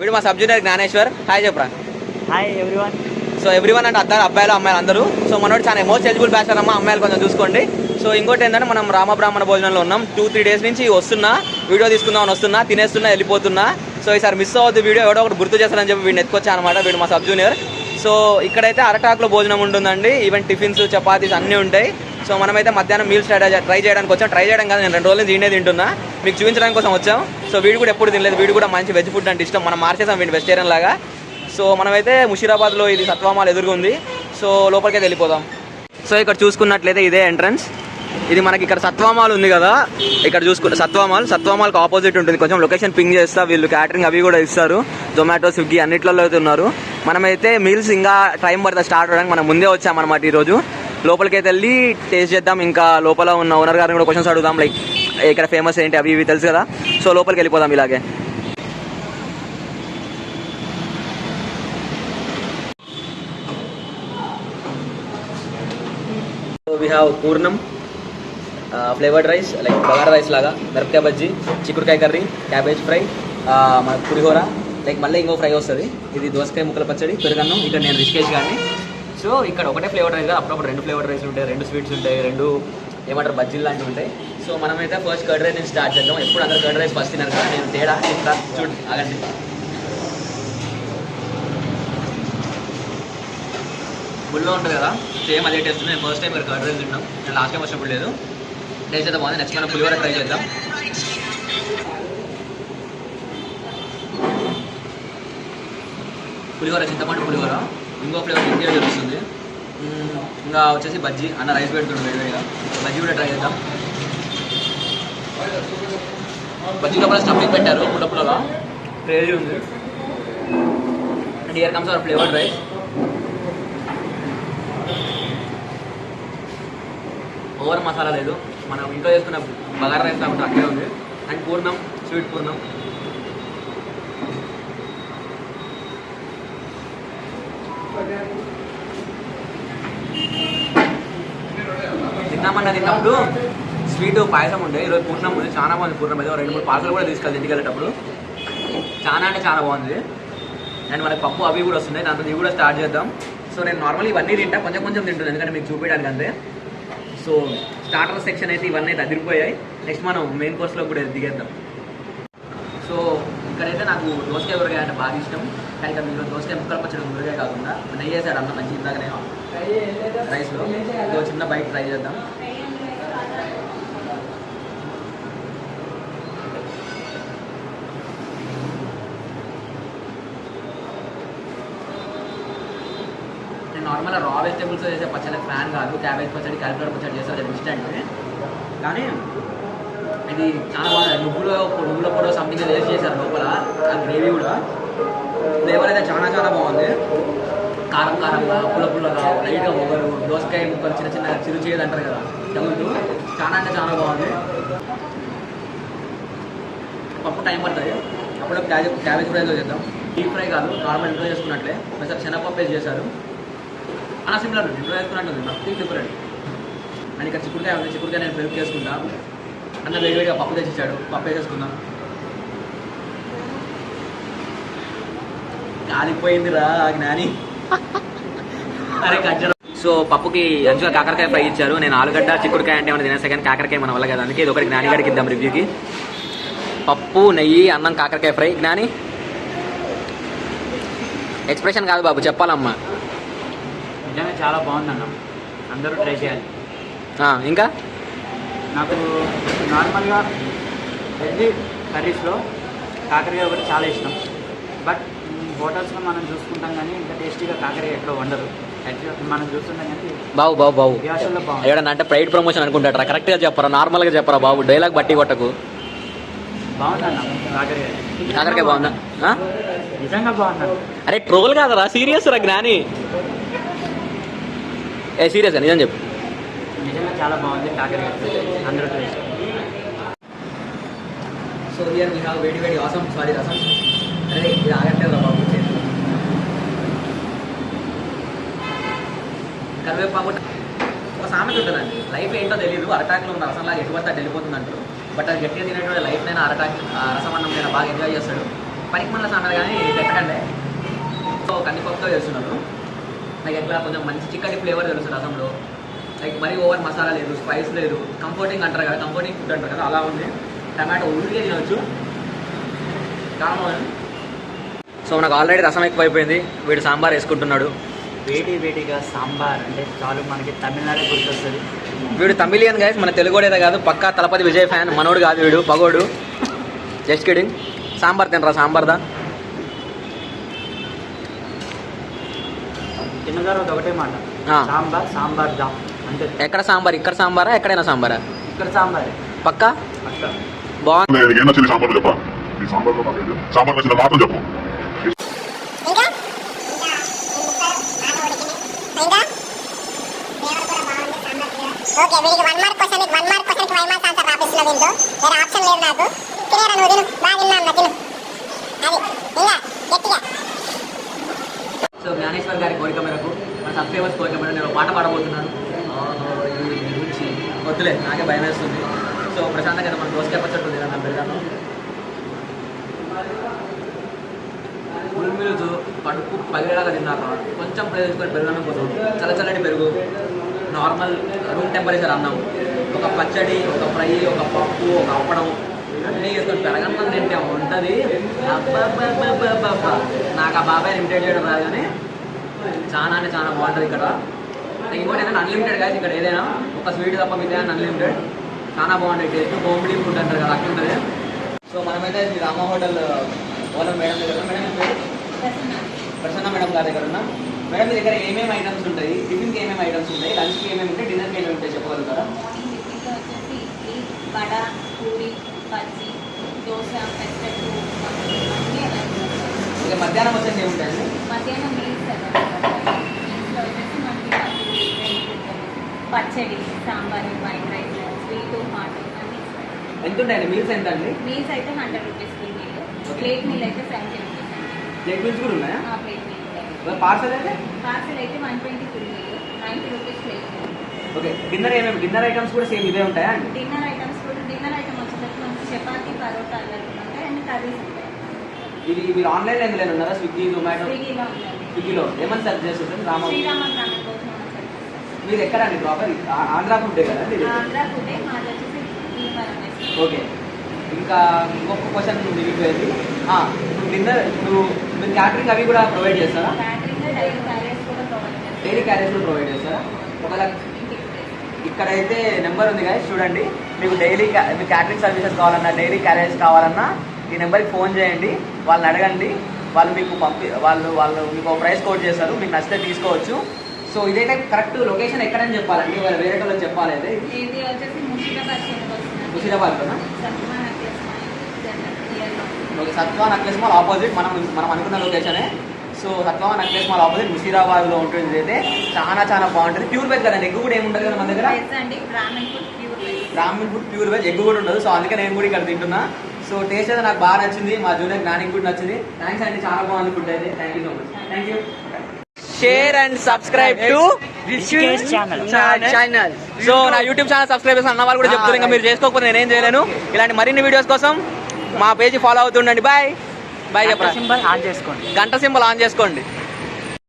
వీడు మా sub junior Gnaneshwar. Hi చెప్పరా. Hi everyone. సో ఎవ్రీవన్ అంటే అందరు అబ్బాయిలు అమ్మాయిలు అందరూ. సో మనోడు చాలా మోస్ట్ ఎలిజిబుల్ బ్యాచలర్ అమ్మ, అమ్మాయిలు కొంచెం చూసుకోండి. సో ఇంకోటి ఏంటంటే మనం రామబ్రాహ్మణ భోజనంలో ఉన్నాం. 2-3 days నుంచి వస్తున్నా, వీడియో తీసుకుందామని వస్తున్నా, తినేస్తున్నా, వెళ్ళిపోతున్నా. సో ఈసారి మిస్ అవ్వద్దు వీడియో, ఎవడో ఒకటి గుర్తు చేస్తానని చెప్పి వీడిని ఎత్తుకొచ్చా అనమాట. వీడు మా సబ్ జూనియర్. సో ఇక్కడైతే అరటాకులో భోజనం ఉంటుందండి. ఈవెన్ టిఫిన్స్, చపాతీస్ అన్నీ ఉంటాయి. సో మనమైతే మధ్యాహ్నం మీల్స్ ట్రై చేయడానికి వచ్చాం. ట్రై చేయడం కాదు, నేను 2 రోజుల నుంచి ఈయనే తింటున్నా, మీకు చూపించడానికి కోసం వచ్చాం. సో వీడు కూడా ఎప్పుడు తినలేదు, వీడు కూడా మంచి వెజ్ ఫుడ్ అంటే ఇష్టం. మనం మార్చేసాం వీడి వెజిటేరియన్ లాగా. సో మనమైతే ముషీరాబాద్లో ఇది సత్వామాల్ ఎదురుగా ఉంది. సో లోపలికైతే వెళ్ళిపోదాం. సో ఇక్కడ చూసుకున్నట్లయితే ఇదే ఎంట్రన్స్. ఇది మనకి ఇక్కడ సత్వామాల్ ఉంది కదా, ఇక్కడ చూసుకుంటే సత్వామాల్కి ఆపోజిట్ ఉంటుంది. కొంచెం లొకేషన్ పింగ్ చేస్తా, వీళ్ళు క్యాటరింగ్ అవి కూడా ఇస్తారు. జొమాటో, స్విగ్గీ అన్నిట్లలో అయితే ఉన్నారు. మనమైతే మీల్స్ ఇంకా టైం పడుతుంది స్టార్ట్ అవ్వడానికి, మనం ముందే వచ్చామన్నమాట ఈరోజు. లోపలికి అయితే వెళ్ళి టేస్ట్ చేద్దాం. ఇంకా లోపల ఉన్న ఓనర్ గారిని కూడా క్వశ్చన్స్ అడుగుదాం, లైక్ ఇక్కడ ఫేమస్ ఏంటి అవి ఇవి తెలుసు కదా. సో లోపలికి వెళ్ళిపోదాం ఇలాగే. సో వీ హ్యావ్ పూర్ణం, flavoured rice like bagara rice లాగా, మిరపకాయ బజ్జీ, చిక్కుడుకాయ కర్రీ, క్యాబేజ్ ఫ్రై, మన పులిహోర, లైక్ మళ్ళీ ఇంకో ఫ్రై వస్తుంది. ఇది దోసకాయ ముక్కల పచ్చడి, పెరుగన్నం. ఇక్కడ నేను రిషికేష్ గారిని. సో ఇక్కడ ఒకటే ఫ్లేవర్ రైస్ కాదు, అప్పుడప్పుడు 2 ఫ్లేవర్ రైస్లు ఉంటాయి, 2 స్వీట్స్ ఉంటాయి, 2 ఏమంటారు బజ్జీలు లాంటివి ఉంటాయి. సో మనమైతే ఫస్ట్ కర్డ్ రైస్ నుంచి స్టార్ట్ చేద్దాం. ఎప్పుడు అందరు కర్డ్ రైస్ ఫస్ట్ తిన్నారు కదా, నేను తేడా ఇంత చూడు ఆగండి. ఫుల్గా ఉంటుంది కదా, సేమ్ అదే టేస్ట్. నేను ఫస్ట్ టైం ఇక్కడ కర్డ్ రైస్ తిన్నాం, నేను లాస్ట్ టైం వచ్చినప్పుడు లేదు. టేస్ట్ అయితే బాగుంది. నెక్స్ట్ మనం పులిహోర ట్రై చేద్దాం. పులిహోర, చింతపండు పులిహోర, ఇంకో ఫ్లేవర్ ఇంకే తెలుస్తుంది. ఇంకా వచ్చేసి బజ్జీ, అన్న రైస్ పెడుతుండే వేడివేడిగా, బజ్జీ కూడా ట్రై చేద్దాం. బజ్జీ లోపల స్టఫింగ్ పెట్టారు పుల్లపుల్లగా, క్రేజీ ఉంది. And here comes hour flavoured rice. Over masala లేదు, మనం ఇంట్లో చేసుకున్న బగారా రైస్ కాబట్టి అక్కడే ఉంది. అండ్ పూర్ణం, స్వీట్ పూర్ణం. తిన్నప్పుడు స్వీట్ పాయసం ఉండే, ఈరోజు పూర్ణం ఉంది, చాలా బాగుంది. పూర్ణం ఏదో 2-3 పార్సల్ కూడా తీసుకెళ్ళి ఇంటికి వెళ్ళేటప్పుడు. చాలా అంటే చాలా బాగుంది. అండ్ మనకి పప్పు అవి కూడా వస్తున్నాయి, దాంతో ఇవి కూడా స్టార్ట్ చేద్దాం. సో నేను నార్మల్లీ ఇవన్నీ తింటా, కొంచెం కొంచెం తింటుంది ఎందుకంటే మీకు చూపించడానికి అంతే. సో స్టార్టర్ సెక్షన్ అయితే ఇవన్నీ అయితే అదిరిపోయాయి. నెక్స్ట్ మనం మెయిన్ కోర్స్లో కూడా దిగేద్దాం. సో ఇక్కడైతే నాకు దోసకాయ ఊరగాయ అంటే బాగా ఇష్టం. కానీ ఇక్కడ మీరు దోసకాయ ముక్కలు పచ్చడి ఊరగాయ కాకుండా నెయ్యి వేసాడు అన్న మంచి ఇందాకనే రైస్లో. ఇంకో చిన్న బైట్ ట్రై చేద్దాం. నేను నార్మల్గా రా వెజిటేబుల్స్ చేసే పచ్చడి ఫ్యాన్ కాదు. క్యాబేజ్ పచ్చడి, క్యాలిఫ్లవర్ పచ్చడి చేస్తారు, అది ఇన్స్టెంట్. కానీ ఇది చాలా బాగుంది. నువ్వుల పొడి సంథింగ్ వేస్ట్ చేశారు లోపల. ఆ గ్రేవీ కూడా ఫ్లేవర్ అయితే చాలా చాలా బాగుంది. కారం కారంగా, పుల్లగా, లైట్గా మొగలు, దోసకాయ ముక్కలు చిన్న చిన్న చిరు చేయదు అంటారు కదా, తగులుతూ చాలా అంటే చాలా బాగుంది. పప్పు టైం పడుతుంది, అప్పుడు క్యాబేజ్ ఫ్రైలో చేద్దాం. డీప్ ఫ్రై కాదు, నార్మల్ ఇంట్లో చేసుకున్నట్లే. ఒకసారి శనగపప్పు వేసి చేశారు, అలా సిమిలర్ ఉంది, ఇంట్లో వేసుకున్నట్టు నథింగ్ డిఫరెంట్. అండ్ ఇక్కడ చిక్కుడుకాయ ఉంది, చిక్కుడుకాయ నేను పెరుగు చేసుకుంటా. అన్న వేడివేడిగా పప్పు తెచ్చిచ్చాడు, పప్పు వేసేసుకుందాం. కాలిపోయింది రా జ్ఞాని. అరే కజ్జర. సో పప్పుకి మంచిగా కాకరకాయ ఫ్రై ఇచ్చారు. నేను ఆలుగడ్డ, చిక్కుడుకాయ అంటే ఏమైనా తినేసా, కానీ కాకరకాయ మన వల్ల కదా, అందుకే ఇది ఒకటి జ్ఞాని గారికి ఇద్దాం రివ్యూకి. పప్పు, నెయ్యి, అన్నం, కాకరకాయ ఫ్రై. జ్ఞాని ఎక్స్ప్రెషన్ కాదు బాబు, చెప్పాలమ్మా. నిజంగా చాలా బాగుందన్న, అందరూ ట్రై చేయాలి. ఇంకా నాకు నార్మల్గా వెజ్ కర్రీస్లో కాకరకాయ ఒకటి చాలా ఇష్టం. బట్ హోటల్స్లో మనం చూసుకుంటాం కానీ ఇంకా టేస్టీగా కాకరకాయ ఎక్కడో వండరు. మనం చూస్తుంటాం కానీ బాబు గ్యాస్లో బాగుంది. ఏడన్నా అంటే ప్రైడ్ ప్రమోషన్ అనుకుంటారా? కరెక్ట్గా చెప్పరా, నార్మల్గా చెప్పరా బాబు, డైలాగ్ బట్టి కొట్టకు. బాగుందన్న కాకరకాయ బాగుందా? నిజంగా బాగుందన్న. అరే ట్రోల్ కాదరా, సీరియస్ రా జ్ఞాని. సీరియస్ నిజం చెప్పు. నిజంగా చాలా బాగుంది కాకరకాయ, అందరూ ట్రై చేయాలి. సో హియర్ వీ హ్యావ్ వేడి ఆసం, సారీ రసం. అరే ఇది ఆగట్లేదు రా బాబు. కరివేపాకు ఒక సామెత ఉంటుందండి, లైఫ్ ఏంటో తెలియదు, అరటాకులో ఉన్న రసంలాగా ఎటువంటి వెళ్ళిపోతుంది అంటారు. బట్ అది గట్టిగా తినేటువంటి లైఫ్ నైనా రసం అన్నం నేను బాగా ఎంజాయ్ చేస్తాడు. పనికి మళ్ళీ సాంబార్ కానీ పెట్టకండి. సో కందిపప్పుతో చేస్తున్నాను. నాకు ఎట్లా కొంచెం మంచి చిక్కటి ఫ్లేవర్ తెలుసు రసంలో. లైక్ మరీ ఓవర్ మసాలా లేదు, స్పైస్ లేదు, కంఫర్టింగ్ అంటారు కదా, కంఫర్టింగ్ ఫుడ్ అంటారు కదా, అలా ఉంది. టమాటో ఊరికే తినవచ్చు. కారణం సో నాకు ఆల్రెడీ రసం ఎక్కువైపోయింది. వీడు సాంబార్ వేసుకుంటున్నాడు. వేడిగా సాంబార్ అంటే చాలు మనకి తమిళనాడు గుర్తొస్తుంది. వీడు తమిళియన్ గైస్, మన తెలుగుడేదే కాదు, పక్కా తలపతి విజయ్ ఫ్యాన్. మనోడు కాదు వీడు, పగోడు. Just kidding. సాంబార్ తినరా, సాంబార్ దా. చిన్నగారు ఒకటే మాట, సాంబార్ దా అంతే. ఎక్కడ సాంబార్? ఇక్కడ సాంబారా, ఎక్కడైనా సాంబారా? ఇక్కడ సాంబార్ పక్కా పక్కా. బాగుంది. సాంబార్ నచ్చిన మాత్రం చెప్పు. ఓకే, వీడికి 1 మార్క్ క్వశ్చన్ 5 మార్క్స్ ఆన్సర్ రాపిస్తున్నా. దీంతో వేరే ఆప్షన్ లేదు నాకు. తినేరా నువ్వు, తిను. బాగా తిన్నా అన్న, తిను. అది ఇంకా గట్టిగా. సో జ్ఞానేశ్వర్ గారి కోరిక మేరకు, మన సబ్స్క్రైబర్స్ కోరిక మేరకు నేను పాట పాడబోతున్నాను. ఈ గురించి వద్దులే, నాకే భయం వేస్తుంది. సో ప్రశాంతంగా మన దోసకాయ పచ్చడి ఉంది కదా, పెడతాను. ఉల్మిలుజు కడుపు పగిలేలాగా తిన్నాక కొంచెం ప్రవేశించుకొని పెరుగన్నం కోసం చల్లచల్లటి పెరుగు, నార్మల్ రూమ్ టెంపరేచర్ అన్నం, ఒక పచ్చడి, ఒక ఫ్రై, ఒక పప్పు, ఒక అప్పడం అన్నీ వేసుకొని పెరగన్నం తింటే ఉంటుంది. నాకు ఆ బాబాయ్ ఇమిటేట్ చేయడం రాదు, కానీ చాలా అంటే చాలా బాగుంటుంది ఇక్కడ. ఇంకోటి ఏదైనా అన్లిమిటెడ్ కాదు ఇక్కడ, ఏదైనా ఒక స్వీట్ తప్ప మీద అన్లిమిటెడ్. చాలా బాగుంటుంది టేస్ట్. హోమ్లీ ఫుడ్ అంటారు కదా, అట్లా ఉంటుంది. సో మనమైతే రామ హోటల్ ఓనర్ మేడం దగ్గర, మేడం పేరు ప్రసన్న మేడం గారి దగ్గర ఉన్నాం. మేడం మీ దగ్గర ఏమేమి ఐటమ్స్ ఉంటాయి? టిఫిన్కి ఏమేమి ఐటమ్స్ ఉంటాయి, లంచ్కి ఏమేమి ఉంటాయి, డిన్నర్కి ఏమేమి ఉంటాయి చెప్పగలుగుతారా? టిఫిన్లో వచ్చేసి ఇడ్లీ, వడ, పూరి, బజ్జీ, దోశ, పెసరట్టు, అన్నీ అవైలబుల్ ఉంటాయి. ఇక మధ్యాహ్నం వచ్చేసి ఏముంటాయండి? మధ్యాహ్నం మీల్స్ మీల్స్లో వచ్చేసి మనకి పచ్చడి, sambar, white rice, sweet, hot అన్నీ ఇస్తాయి. ఎంత ఉంటాయండి మీల్స్? ఎంత అండి? మీల్స్ అయితే 100 rupees full meal, plate meal అయితే 70 రూపీస్ అండి. ప్లేట్ మీల్స్ కూడా ఉన్నాయా? ప్లేట్ మీల్ పార్సల్ అయితే? పార్సల్ అయితే 120 full meal, 90 rupees plate meal. Okay. Dinner ఏమేమి? డిన్నర్ ఐటమ్స్ కూడా సేమ్ ఇవే ఉంటాయా అండి? డిన్నర్ ఐటమ్స్ కూడా, డిన్నర్ ఐటమ్ వచ్చేసరికి మనకి చపాతీ, పరోటా అవైలబుల్ ఉంటాయి అండ్ కర్రీస్ ఉంటాయి. ఇది మీరు ఆన్లైన్లో ఎందులో ఉన్నారా? స్విగ్గీ, జొమాటో? స్విగ్గీలో ఉందండి. స్విగ్గీలో ఏమని సెర్చ్ చేస్తుంటారు? శ్రీరామ గ్రామ భోజనం అని చెప్పేసి. మీరు ఎక్కడండి ప్రాపర్? ఆంధ్ర ఫుడ్డే కదా ఇది? ఆంధ్ర ఫుడే, మాది వచ్చేసి భీమవరం వెస్ట్. ఓకే. ఇంకా ఇంకొక క్వశ్చన్ మిగిలిపోయింది. ఇప్పుడు డిన్నర్, ఇప్పుడు మీరు క్యాటరింగ్ అవి కూడా ప్రొవైడ్ చేస్తారా? క్యాటరింగ్, డైలీ క్యారేజ్ కూడా ప్రొవైడ్ చేస్తాం. డైలీ క్యారేజ్ కూడా ప్రొవైడ్ చేస్తారా? ఒకవేళ ఇంటికి ఇక్కడైతే నెంబర్ ఉంది కదా, చూడండి. మీకు డైలీ మీకు క్యాటరింగ్ సర్వీసెస్ కావాలన్నా, డైలీ క్యారేజ్ కావాలన్నా ఈ నెంబర్కి ఫోన్ చేయండి, వాళ్ళని అడగండి. వాళ్ళు మీకు వాళ్ళు మీకు ఒక ప్రైస్ కోట్ చేస్తారు, మీకు నచ్చితే తీసుకోవచ్చు. సో ఇదైతే కరెక్ట్ లొకేషన్ ఎక్కడని చెప్పాలండి, వాళ్ళు వేరే వాళ్ళకి చెప్పాలి. అయితే ఇది వచ్చేసి ముషీరాబాద్ కిందకి వస్తుంది. ముషీరాబాద్లోనా? సత్మా నెక్లెస్ నియర్లో. Okay. Satwa necklace mall opposite మనం అనుకున్న లొకేషనే. So Satwa necklace mall opposite ముషీరాబాద్లో ఉంటుంది. అయితే చాలా చాలా బాగుంటుంది. ప్యూర్ వెజ్ కదండి, ఎగ్ కూడా ఏముంటుంది కదా మన దగ్గర? వెజ్ అండి, Brahmin food pure veg. Brahmin food pure veg, egg కూడా ఉండదు. సో అందుకే నేను కూడా ఇక్కడ తింటున్నా. సో టేస్ట్ అయితే నాకు బాగా నచ్చింది, మా జూనియర్ జ్ఞానికి కూడా నచ్చింది. థ్యాంక్స్ అండి, చాలా బాగుంది ఫుడ్ అయితే. Thank you so much. Thank you. Share and subscribe to channel. So నా యూట్యూబ్ ఛానల్ సబ్స్క్రైబ్ చేసిన అన్న వాళ్ళు కూడా చెప్తారు, ఇంకా మీరు చేసుకోకపోతే నేనేం చేయలేను. ఇలాంటి మరిన్ని వీడియోస్ కోసం మా పేజీ ఫాలో అవుతుండండి. Bye bye. చెప్పరా? సింబల్ ఆన్ చేసుకోండి, గంట సింబల్ ఆన్ చేసుకోండి.